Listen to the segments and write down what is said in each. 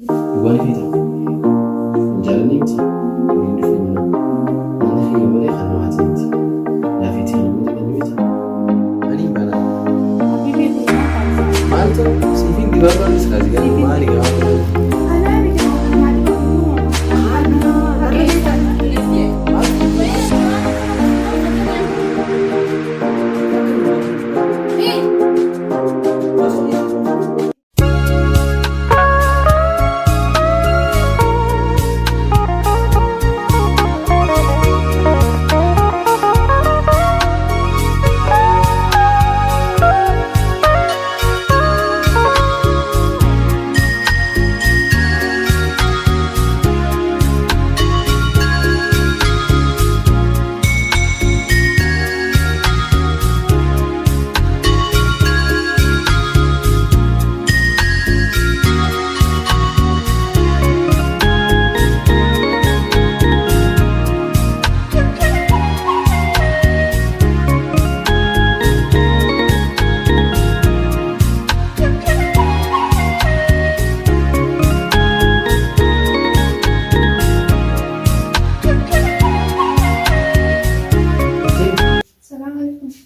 Duwwaan fiita. Jaalalli miti. Waliin dhufeenya. Namni fiiga malee kan namaati miti. Laafeetii kan namatti kennu miti. Ani baala. Maal ta'u siifin dibaabaan isaati garuu maali gaafatu?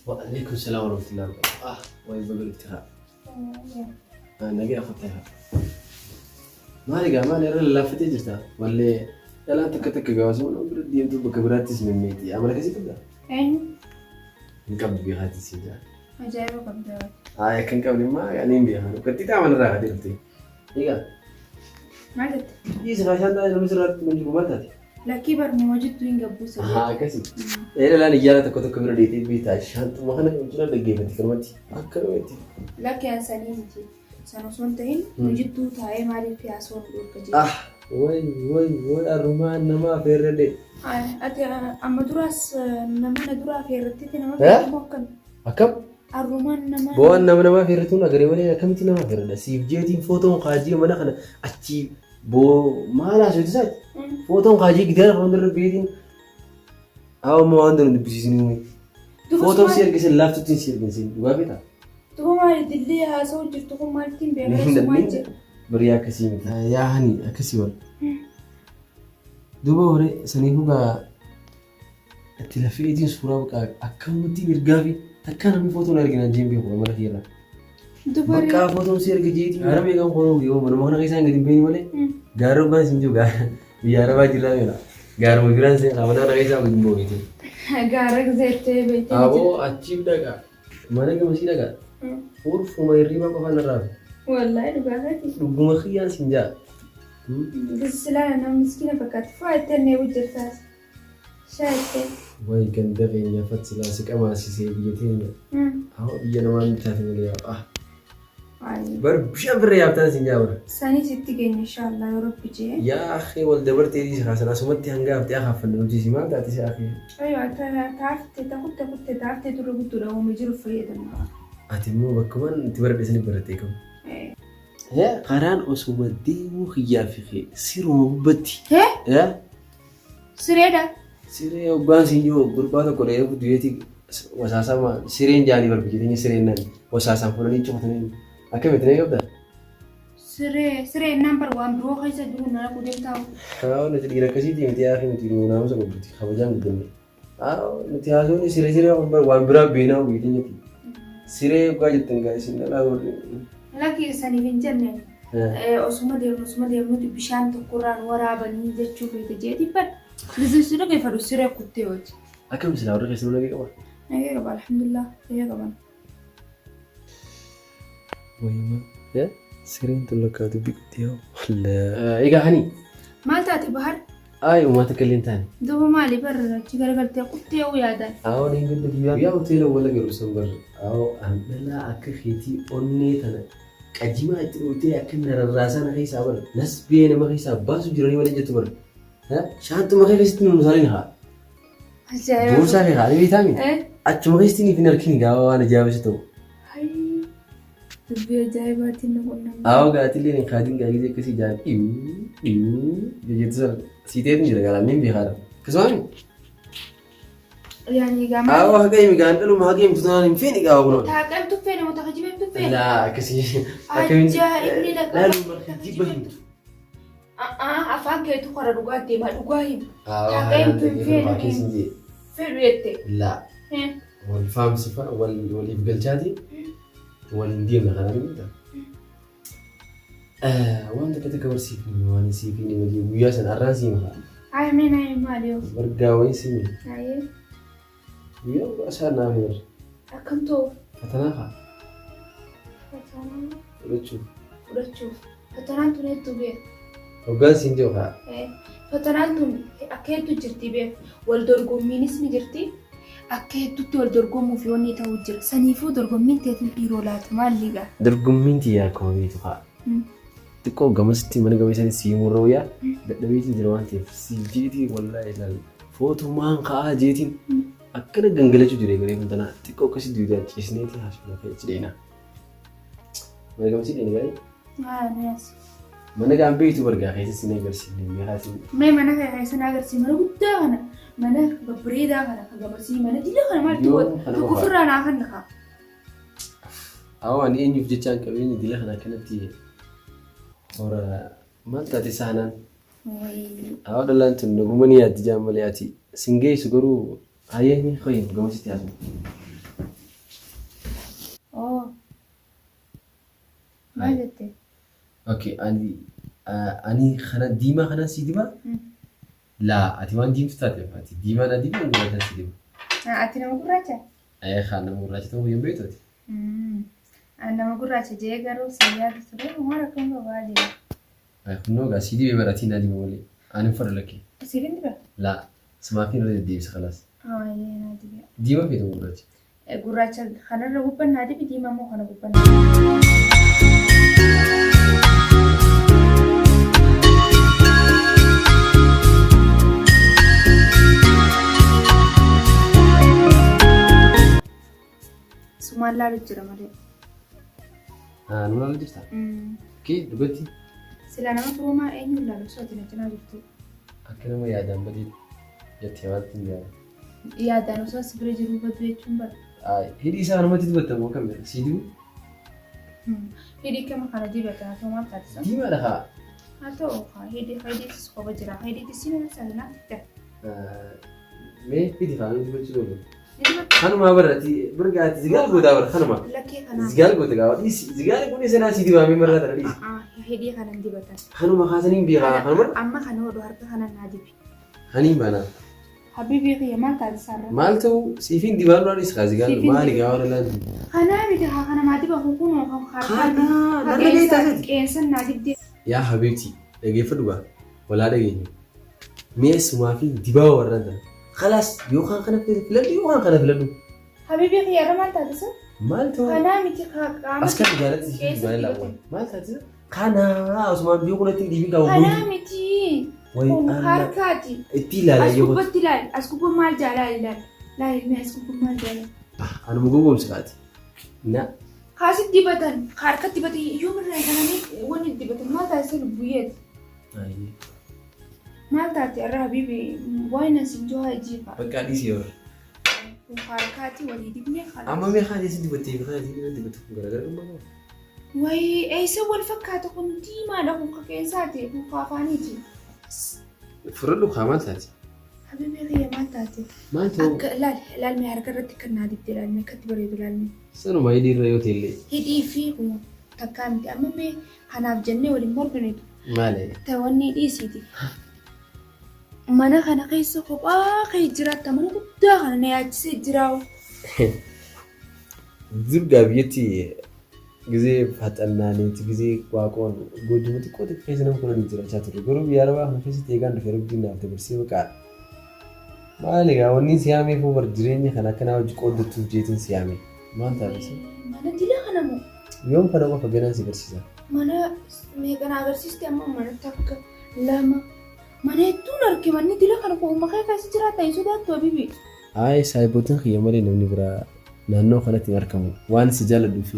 Waalaikumsalam warahmatullahi wabarakatuh. Wahai bagus istirahat. Nagi akhutnya. Mari gambar era lafetnya jirta. Walle jalan tek gawas mana dia tu berkeberatan sementi. Amal kasih tu dah. Inkam biar hati sih dah. Ajaib kabda. Ya kan kau ni mah ya ni biar. Ketika mana dah hadir tu. Iya. Mana? Ini sekarang dah dalam surat menjual tadi. Laki baru mewujud tu hingga busa. Kasih. Era lah ni jalan takut keberatan itu bisa. Shantu mana cuma degi mati kermati. Akar mati. Laki asal ni je. Sanoson tahin mewujud tu thai mari piason dulu kerja. Woi aruman nama ferrede. Ati amaduras nama nadura ferreti tu nama ferreti Akam? Aruman nama. Bukan nama ferretu nak gari mana? Akam itu nama ferrede. Sif jadi foto kaji mana kan? Aci bo malah sudah saja. Foto kaji kita nak under bedin. Awak mau under di posisi ni. Foto share kisah live tu share kisah. Dua beta. Tu mari Delhi asal je tu mari tim beres semua je. Beriak kasih ni. Ya hani kasih wal. Dua orang seni juga. Telefon surau ka akam mesti bergavi. Takkan kami foto lagi nak jembe ko mana kira. Maka foto share kerja itu. Arab yang kamu yo mana mana kisah yang di mana? Garu bahasa juga. Biar apa jelas ya. Garu migran se mana mana kisah begini itu. Garak zete bete. Abo acip dah ka. Mana ke masih dah ka? Uruf umai riba apa mana rab? Wallahi juga hati. Duguma khian sinja. Bismillah ana miskina fakat faitni wujud fas. Shaite. Wai kan dagin ya fatsila sik ama sisi biyatin. Aw iya naman tafi ya. Bar bisham riyabtan sinja bar. Sani sitti gen inshallah ya rabbi je. Ya akhi wal dabar tedi khasana sumati hangaf ti akhaf nuji siman ta ti akhi. ايوه تعرفت تعرفت تربط له مجرو فريد النهار Atimu bakman tibar di sini berarti kamu. Ya karan usubati mu khiyafi siru bati. Ya سريدا sire oban sinjo berbahasa Korea itu dia ti wasasa ma sirin jani berbegitunya sirinan wasasa pun ini cuma ini. Akhirnya betul ya udah. سري نمبر 1 برو خيسه درونا aku dia tahu. Kau nanti dikira kasih dia nanti akhirnya nanti dulu nama sama berarti kamu jangan begini. Nanti hasil ni sire orang berbera bina begitunya ti. Sire gajah tengah sini lah orang. Lagi sani vinjane. Osuma dia nuti bishan tu Quran warabani jechu bete jadi pat. Rezeki ke faru sire kutte hoje. Akan bisa orang kasih lagi kawan. Ya kawan alhamdulillah ya kawan. Wah ya sering tu lekar tu big dia. Allah. Ega hani. Malta ti bahar. Ay وما تكلمتني. دوبا مالي برا تشغل قلت قلت ويا دان. أو نيجي بدي يا أوتيل ولا جرسون برا. أو أنا أكخيتي أني تنا. كجيما أوتيل أكن الرأسان خي سابر. ناس بين ما خي ساب بس جراني ولا جت برا. ها شانت ما خي خستني نزارين ها. دور سافي خالي بيتامين. أتشو ما خستني في نركني جاوا أنا جاب شتو. هاي. تبي جايباتي نقولنا. أو قالت لي إن خادين جاي كسي جايب. جيت سر. سيتين جرا قال مين بيخارب كسواني يعني جماعة أو هكاي مكان قالوا ما هكاي مفتونين فين يقاولوا تاكل تفين متخجبين تفين لا كسي أجا إني لك لا لا جيب بهين Afaan keetu kara dhugaa deemaa dhugaa himu. Haalaan dhagee keessa jee. Fedhu jettee. Laa. Wal faamsifa waliif galchaati. Waliin deemna kana miidha. Wanta akka takka barsiifni waan siifni walii guyyaa sana arraan siima fa'a. Ayameen maali yoo? Bargaa wayii siimi. Ayee. Guyyaa asaan naaf yerra. Akkam ta'u? Fatanaa fa'a. Fatanaa. Fudhachuuf. Fatanaan tun hedduu beeku. Hoggaan siin jiru fa'a. Fatanaan tun akka hedduu jirti beeku. Wal dorgommiinis ni jirti. Akka hedduutti wal dorgomuuf yoo inni ta'u jira. Saniifuu dorgommiin teetiin dhiiroo laata maalli gaa? Dorgommiin tiyyaa akkuma beektu fa'a. Xiqqoo gamasitti mana gameessanii siimurra wayyaa dadhabeetiin jira waan ta'eef siif jeetii wallaahi ilaali. Footumaan ka'aa jeetiin akkana gangalachuu jira garee kun tanaa xiqqoo akkasii duudaan ciisneetii haasofna ka'e cidheena. Mana gameessii dheeni garee? Mana gaan beektu bargaa keessa sin agarsiifne meeqaatiin. Mee mana keessa na agarsiif mana guddaa kana mana babbareedaa kana kan gabarsii mana dila kana maaltu godha tokko ofirraa naa kan naqa. Ani eenyuuf jechaan qabeenyi dila kana akkanatti hora maal taate saanaan. Dhalaan tun naguma ni yaaddi jaammalee ati sin geessu garuu hayyee hoyin gamasitti haasuma. Maal jettee? Okay, ani kana diimaa kana si diba? Laa, ati waan diimtu taate ati diimaa na diba gurraacha si diba? Ati nama gurraacha? Kan nama gurraacha ta'uu hin beektu. Nama gurraacha jee garuu si yaadu ture waan akkam barbaade. Kunoo gaa si dibee baratii na diba malee ani fara lakkee. Si diba? Laa, samaafiin irra deddeebisa khalaas. Ayyee na diba. Diimaa feetu gurraacha. Gurraacha kanarra gubbaan na dibi diimaa moo kana gubbaan? Sumaan laalu jira malee. Nu laalu jirta? Kee dubartii? Sila nama firoomaa eenyuun laalu sooti na cinaa jirtu. Akka nama yaadaan badii jettee waanti hin yaadu. Yaadaan osoo as bira jiruu badu jechuun bara. Hidhii isaa namatti dibata moo kam si dibu? Hidhii kama kana dibata haa ta'u maal taatisa? Diimaadha haa. Haa ta'u hidhiitis qofa jira. Hidhiitis si nama saaxilaa fidda. Mee hidhii faana dibachuu dhoofne? Kanuma barati bergaati zigaal gootaa bara kanuma. Lakkee kanaa. Zigaal goota gaafa dhiisi. Zigaal kun isa naasii dibaamee marraa tana dhiisi. Hidhii kanan dibatan. Kanuma kaasaniin beekaa kanuma. Amma kana hodhu harka kanan naa dibi. Haniin baanaa. Habibii kiyya maal taasisaarra? Maal ta'u siifiin dibaan duraan isa zigaal maali gaafa dhalaan dibi. Kanaa miti haa kana maa diba hukunoo kan harkaati. Narra beektaa qeensan naa dibdee. Yaa habiibti dhageeffadhu baa walaa dhageenyu. Mee sumaa fi dibaa warraan tana. خلاص يوخان خنا فلان يوخان خنا فلان حبيبي خيار ما تنسى مالتو خنا متي خا اسكت قالت لي باي لا ما تنسى خنا عثمان بيقول لي دي بيقول خنا متي حركاتي التلا لا يوخ اسكوب مال جلال لا لا ما اسكوب مال جلال انا مقوم سكاتي لا خاص ديبتن حركه ديبتن يوم الرجال وني ديبتن ما تنسى بويت اي ما تاتي الرهبيبي وين سنجوها جيبها بقى دي سيور وحركاتي وليدي خلاص اما مي خالي سيدي بتي خالي سيدي بتي غرغر ما وي اي سوى الفكات كنتي ما له كيساتي وقافانيتي فرلو خاماتاتي حبيبي هي ما تاتي ما تو لا المي حركتك النادي بدل المي كتب ريد المي سنو ما يدير ريوتي اللي هدي فيه تكامتي اما مي انا بجنة ولي مرغنيتو مالي توني دي سيدي mana kana keessa kophaa kee jiraata mana guddaa kana na yaachisee jiraawu. Zirgaa biyyatti gisee faxannaaniiti gisee waaqoon goojjuma xiqqoo xiqqoo keessa nama kunanii jiraachaa ture. Garuu biyya arabaa kana keessatti eegaan dhufee rabbiin naaf dabarsee baqaa. Maali egaa wanni siyaamee fi bar jireenya kana akkanaa hojii qooddattuuf jeetiin siyaamee. Maal taatee? Mana dila kana moo? Yoom kana qofa ganaan si agarsiisa? Mana meeqana agarsiiste amma mana takka lama. Mana hedduun arge manni dila kana kuuma keessa jiraata hin sodaattu habibi. Saayibotiin kiyya malee namni biraa naannoo kanatti hin argamu. Waan si jaaladhuuf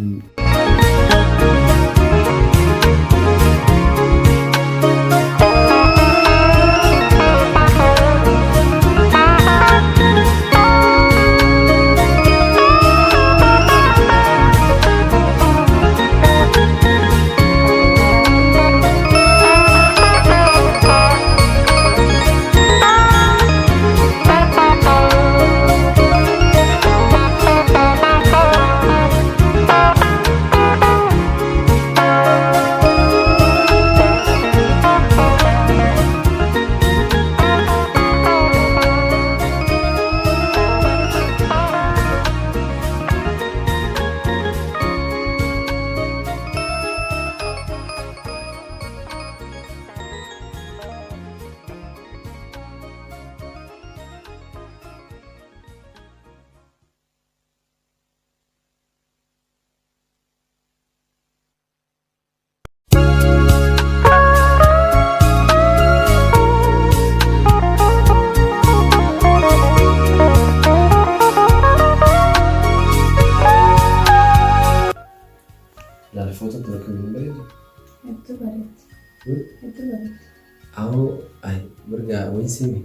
bareeda. ay mirga wayin simi.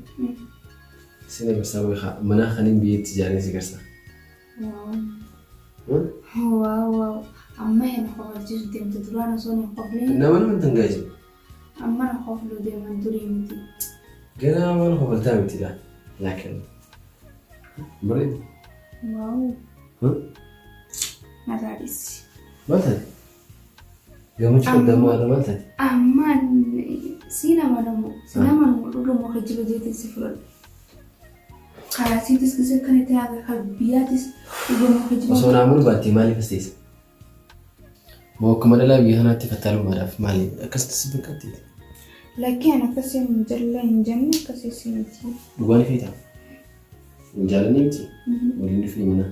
Sina garsaa way mana khanin biyee tijaaree si garsaa. Waaw. Amma yana qofal jirti inta duraan osoo hin qofleen. Nama tangaji. Amma na qoflu deeman durii miti. Gara mana qofaltaa miti daa. Laakiin bareeda. Waaw. Naraadis. Maal taate? Gammachuu dammaa maal taate? Ammaan si nama dhuguma hojii jeetiin si fudhadhu. Karaatiitis gisee kan itti haadha kan biyyaatis dhuguma hojii. Osoo naamuu baattee maaliif as teessa? Moo akkuma dhalaa biyya kanaatti fattaalumaadhaaf maaliif akkasitti si beekatteeti? Lakkeen akkasii hin jalla hin jenne akkasii si miti. Dhugaan feetaa? Hin jaallanne miti? Waliin dhufee mana?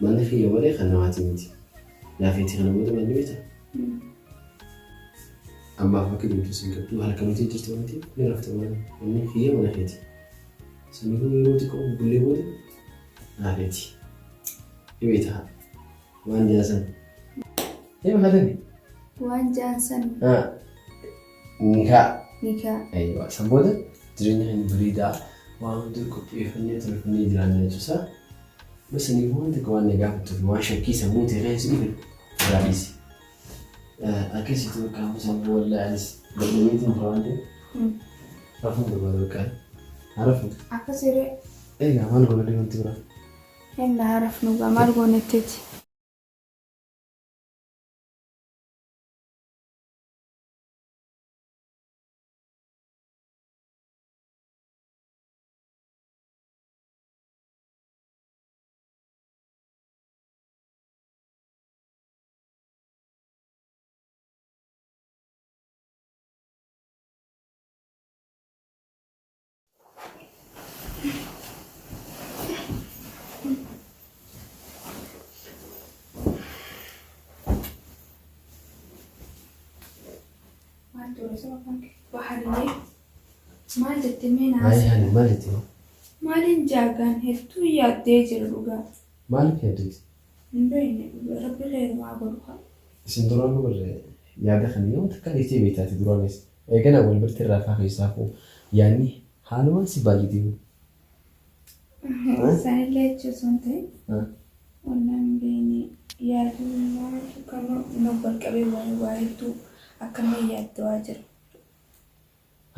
Manni fiyya malee kan namaati miti. Laafeetii kana booda manni beektaa? Ammaaf akka deemtu siin qabdu haala kanuutii jirti waan ta'eef ni rafta mana. Manni fiyya mana feeti. Sanii kun yeroo xiqqoo bullee booda laafeeti. Ni beektaa? Waan jaasan. Hadani? Waan jaansan. Nikaa. Aywa samboda jireenya hin bariidaa waan hundi qopheeffannee tolfannee jiraanna jechuusaa. Basanii wanta waan nagaa fudhatuuf waan shakkii sammuu ta'ee si dhibe raadisi. Akkasitti bakka hafu sammuu wallaanis dadhabeetiin jira waan ta'eef rafuun barbaada bakka harafu. Akkasirree. Egaa maal goona deemanti biraa? Inni harafnu maal goonetteeti? Maal jettee meenaas? Maal jettee? Maaliin jaagaan hedduu yaaddee jira dhugaa. Maaliif yaaddeeti? Hin beekne rabbi khayrumaa godhu haa. Isin duraan nu barree yaada kan yoo takka dhiiftee beektaati duraanis. Eegana wal birti irraa faa keessaafuu yaadni haalumaan si baay'ee Sanillee jechuun ta'e wannaan beekne yaadummaa kan nu barqabee waa hedduu akkamii yaaddawaa jira.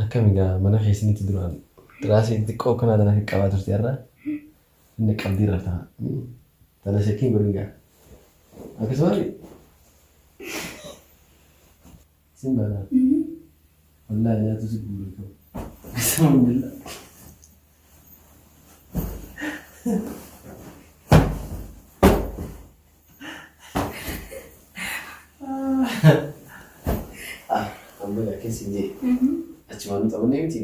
Akkamigaa mana keessanitti duraan xiraasii xiqqoo kanaa tana qabaa turte irraa inni qabdii irra ta'a. Tana shakkiin godhingaa. Akkasumas sin baanaa. Wallaahi nyaatu si guuree qabu. Akkasuma billaa. Ambil akesi je. Acuman tahu ni mesti.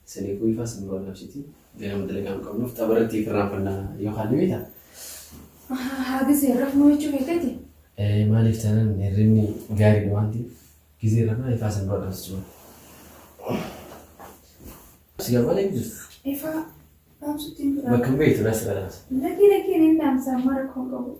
Seni kui fas nurul nafsi ti. Dalam dalagan kau nuf tabarati kerana pernah yo khani beta. Habis raf mau cuci tadi. Malif tanan rimni gari doanti. Gizi rafna fas nurul nafsi cuma. Siapa lagi? Eva, kamu sudah berapa? Bakam beta rasa. Lagi ni dalam sama kau.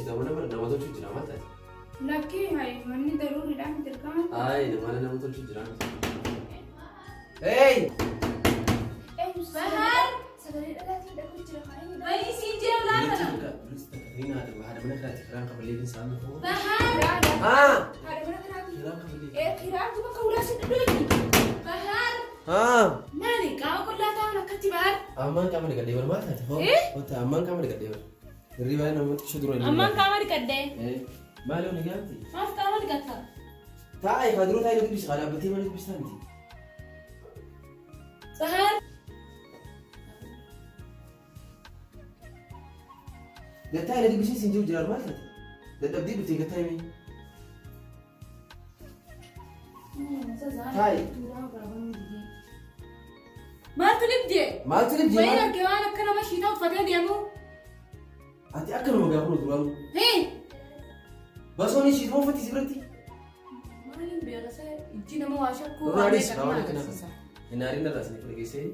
gama nama tolchuu jira maal taate? Lakkee hayi manni daruuriidhaan dirqama. Ayi nama tolchuu jira. Hey! Bahar! Sagalee dhalaatiin dhaquu jira hayi. Bayi siin jira laata? Rina ada mana keraati kiraan kabalee din saami foo. Bahar! Haa! Haadha mana keraati. Kiraan kabalee. Kiraan kuma ka'uudhaa si dhudhuuti. Bahar! Haa! Maali qaama qullaa ta'an akkatti bahar? Ammaan qaama dhiqadhee wal maal taate foo? Wata ammaan qaama dhiqadhee wal. Hirribaa namatti ishee dura. Ammaan qaama dhiqadhee. Maali wal gaafti? Maaf qaama dhiqatta? Taa'ee kaaduroo taa'ee dubbisi qaala abbattee mana dubbistaa miti. Bahar! Gattaa ila dubbisiin siin jiru jiraal maal taate? Dadhabdii dhuftee gattaa himee. Taa'ee. Maaltu dhibdee? Maaltu dhibdee? Wayii argee waan akka nama shiitaa uffatee deemu. Ati akka nama gaafa nu duraamu. Basoonni shiituma uffatti si biratti. Maaliin beekasee ijji nama waa shakkuu. Raanis raawwan akkanaa. Hin aariin irraa isin fudhageessee.